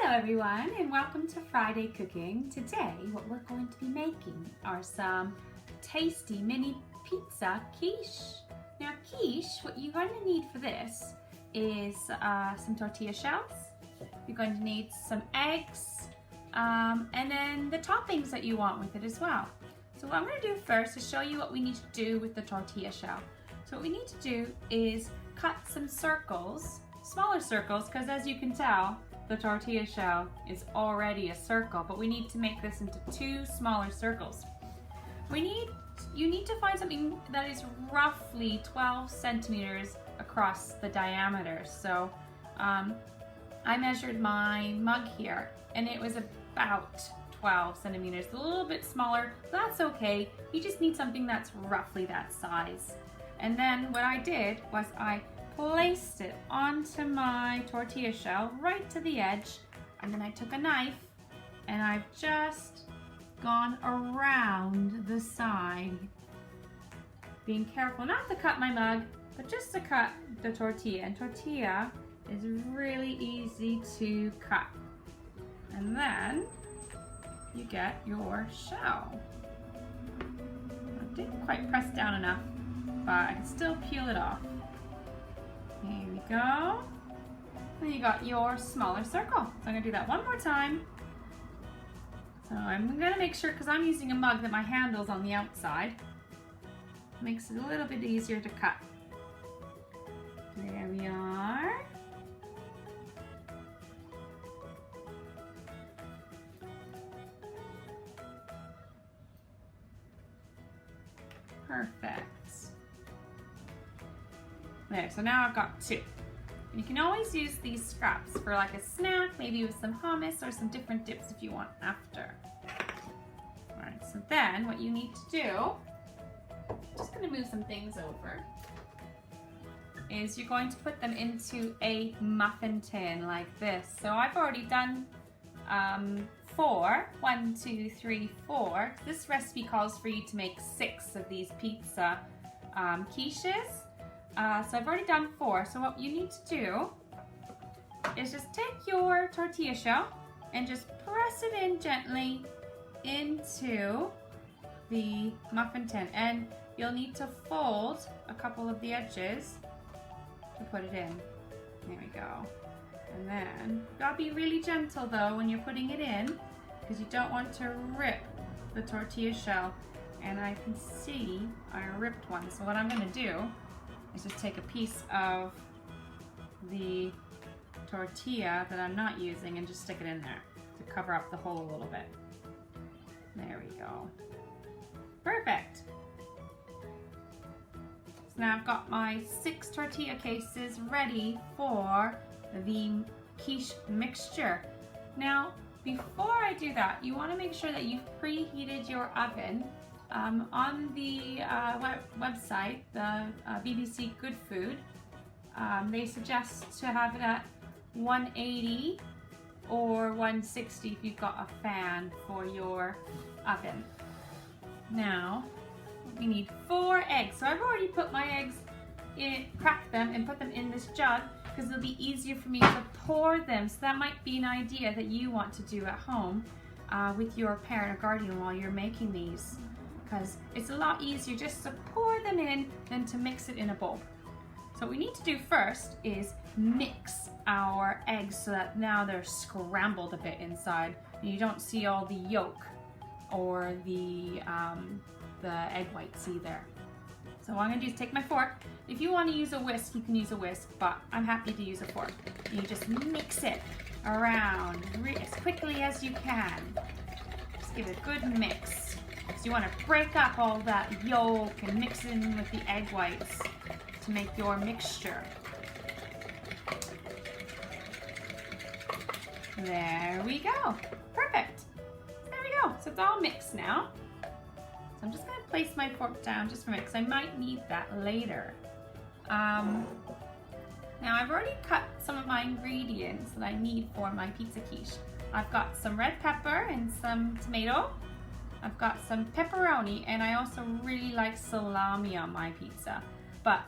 Hello everyone and welcome to Friday Cooking. Today what we're going to be making are some tasty mini pizza quiche. Now quiche, what you're going to need for this is some tortilla shells. You're going to need some eggs and then the toppings that you want with it as well. So what I'm going to do first is show you what we need to do with the tortilla shell. So what we need to do is cut some circles, smaller circles, because as you can tell, the tortilla shell is already a circle, but we need to make this into two smaller circles. You need to find something that is roughly 12 centimeters across the diameter. So I measured my mug here and it was about 12 centimeters, a little bit smaller. That's okay. You just need something that's roughly that size. And then what I did was I placed it onto my tortilla shell right to the edge, and then I took a knife and I've just gone around the side, being careful not to cut my mug, but just to cut the tortilla. And tortilla is really easy to cut, and then you get your shell. I didn't quite press down enough, but I can still peel it off. Here we go. Then you got your smaller circle. So I'm gonna do that one more time. So I'm gonna make sure, because I'm using a mug, that my handle's on the outside. Makes it a little bit easier to cut. There we are. Perfect. There, so now I've got two. And you can always use these scraps for like a snack, maybe with some hummus or some different dips if you want after. All right, so then what you need to do, just gonna move some things over, is you're going to put them into a muffin tin like this. So I've already done 4. 1, 2, 3, 4. This recipe calls for you to make 6 of these pizza quiches. So I've already done 4. So what you need to do is just take your tortilla shell and just press it in gently into the muffin tin. And you'll need to fold a couple of the edges to put it in. There we go. And then you gotta be really gentle though when you're putting it in, because you don't want to rip the tortilla shell. And I can see I ripped one. So what I'm gonna do is just take a piece of the tortilla that I'm not using and just stick it in there to cover up the hole a little bit. There we go. Perfect. So now I've got my 6 tortilla cases ready for the quiche mixture. Now, before I do that, you want to make sure that you've preheated your oven. On the website, the BBC Good Food, they suggest to have it at 180 or 160 if you've got a fan for your oven. Now, we need 4 eggs. So I've already put my eggs in, cracked them and put them in this jug because it'll be easier for me to pour them. So that might be an idea that you want to do at home with your parent or guardian while you're making these, because it's a lot easier just to pour them in than to mix it in a bowl. So what we need to do first is mix our eggs so that now they're scrambled a bit inside and you don't see all the yolk or the egg whites either. So what I'm gonna do is take my fork. If you want to use a whisk, you can use a whisk, but I'm happy to use a fork. You just mix it around as quickly as you can. Just give it a good mix. So you want to break up all that yolk and mix it in with the egg whites to make your mixture. There we go. Perfect. There we go. So it's all mixed now. So I'm just going to place my fork down just for a minute because I might need that later. Now I've already cut some of my ingredients that I need for my pizza quiche. I've got some red pepper and some tomato. I've got some pepperoni, and I also really like salami on my pizza. But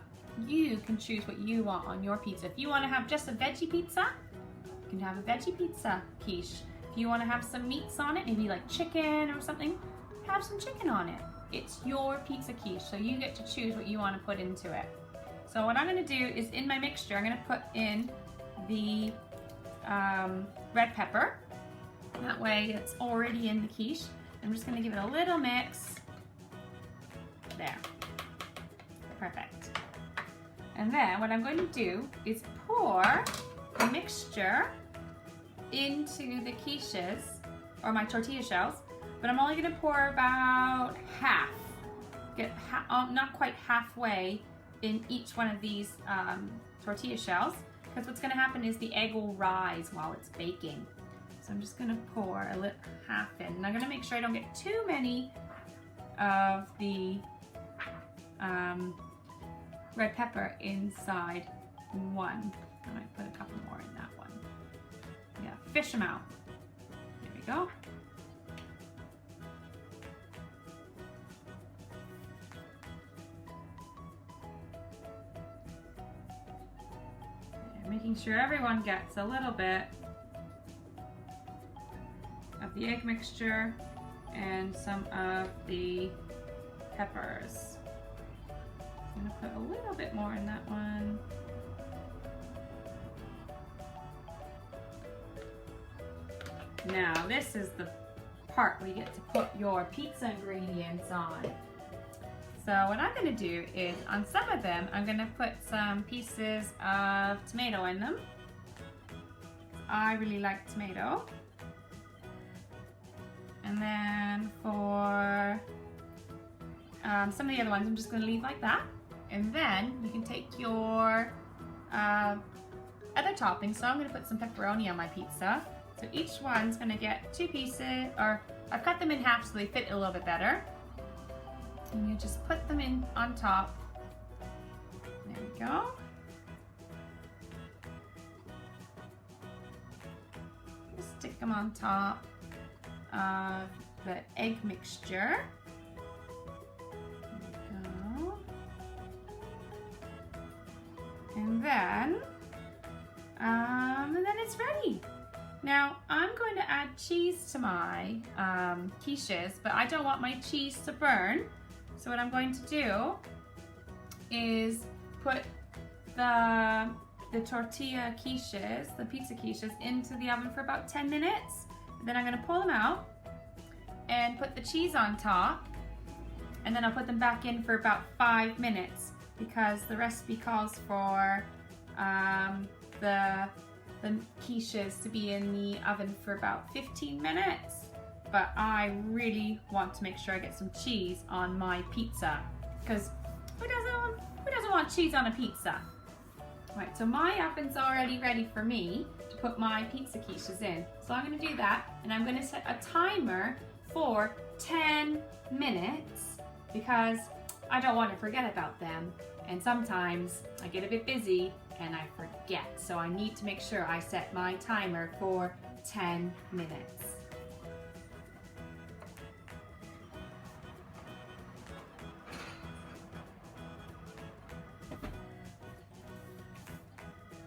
you can choose what you want on your pizza. If you want to have just a veggie pizza, You can have a veggie pizza quiche. If you want to have some meats on it, maybe like chicken or something, have some chicken on it. It's your pizza quiche, so you get to choose what you want to put into it. So what I'm going to do is in my mixture, I'm going to put in the red pepper. That way it's already in the quiche. I'm just going to give it a little mix. There. Perfect. And then what I'm going to do is pour the mixture into the quiches, or my tortilla shells, but I'm only going to pour about half. Get not quite halfway in each one of these tortilla shells, because what's going to happen is the egg will rise while it's baking. So I'm just going to pour a half in, and I'm going to make sure I don't get too many of the red pepper inside one. I might put a couple more in that one. Yeah, fish them out. There we go. Making sure everyone gets a little bit of the egg mixture and some of the peppers. I'm going to put a little bit more in that one. Now this is the part where you get to put your pizza ingredients on. So what I'm going to do is, on some of them, I'm going to put some pieces of tomato in them. I really like tomato. And then for some of the other ones, I'm just going to leave like that. And then you can take your other toppings. So I'm going to put some pepperoni on my pizza. So each one's going to get 2 pieces, or I've cut them in half so they fit a little bit better. And you just put them in on top. There we go. Just stick them on top of the egg mixture. There we go. And then it's ready. Now I'm going to add cheese to my quiches, but I don't want my cheese to burn. So what I'm going to do is put the tortilla quiches, the pizza quiches, into the oven for about 10 minutes. Then I'm going to pull them out and put the cheese on top, and then I'll put them back in for about 5 minutes, because the recipe calls for the quiches to be in the oven for about 15 minutes. But I really want to make sure I get some cheese on my pizza, because who doesn't want cheese on a pizza? Right, so my oven's already ready for me to put my pizza quiches in. So I'm going to do that, and I'm going to set a timer for 10 minutes, because I don't want to forget about them. And sometimes I get a bit busy and I forget. So I need to make sure I set my timer for 10 minutes.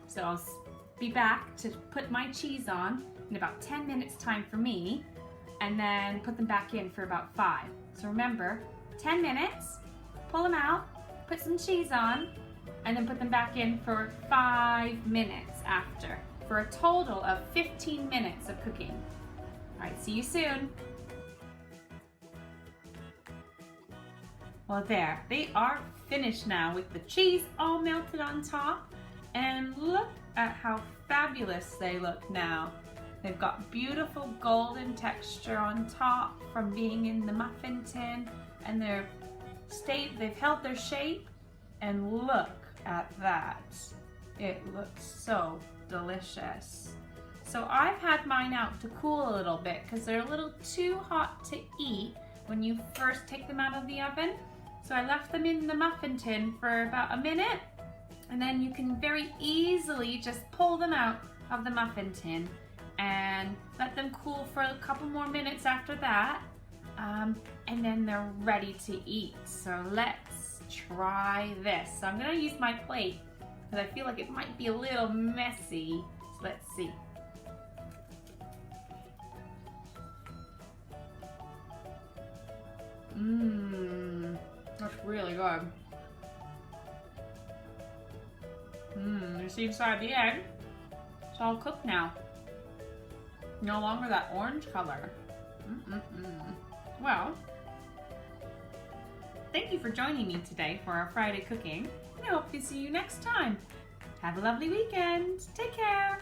So I'll be back to put my cheese on in about 10 minutes time for me, and then put them back in for about 5. So remember, 10 minutes, pull them out, put some cheese on, and then put them back in for 5 minutes after, for a total of 15 minutes of cooking. All right, see you soon. Well, there, they are finished now with the cheese all melted on top. And look at how fabulous they look now. They've got beautiful golden texture on top from being in the muffin tin, and they've held their shape, and look at that. It looks so delicious. So I've had mine out to cool a little bit, because they're a little too hot to eat when you first take them out of the oven. So I left them in the muffin tin for about a minute, and then you can very easily just pull them out of the muffin tin and let them cool for a couple more minutes after that, and then they're ready to eat. So let's try this. So I'm gonna use my plate because I feel like it might be a little messy. So let's see. good. You see inside the egg? It's all cooked now. No longer that orange color. Well, thank you for joining me today for our Friday cooking, and I hope to see you next time. Have a lovely weekend. Take care.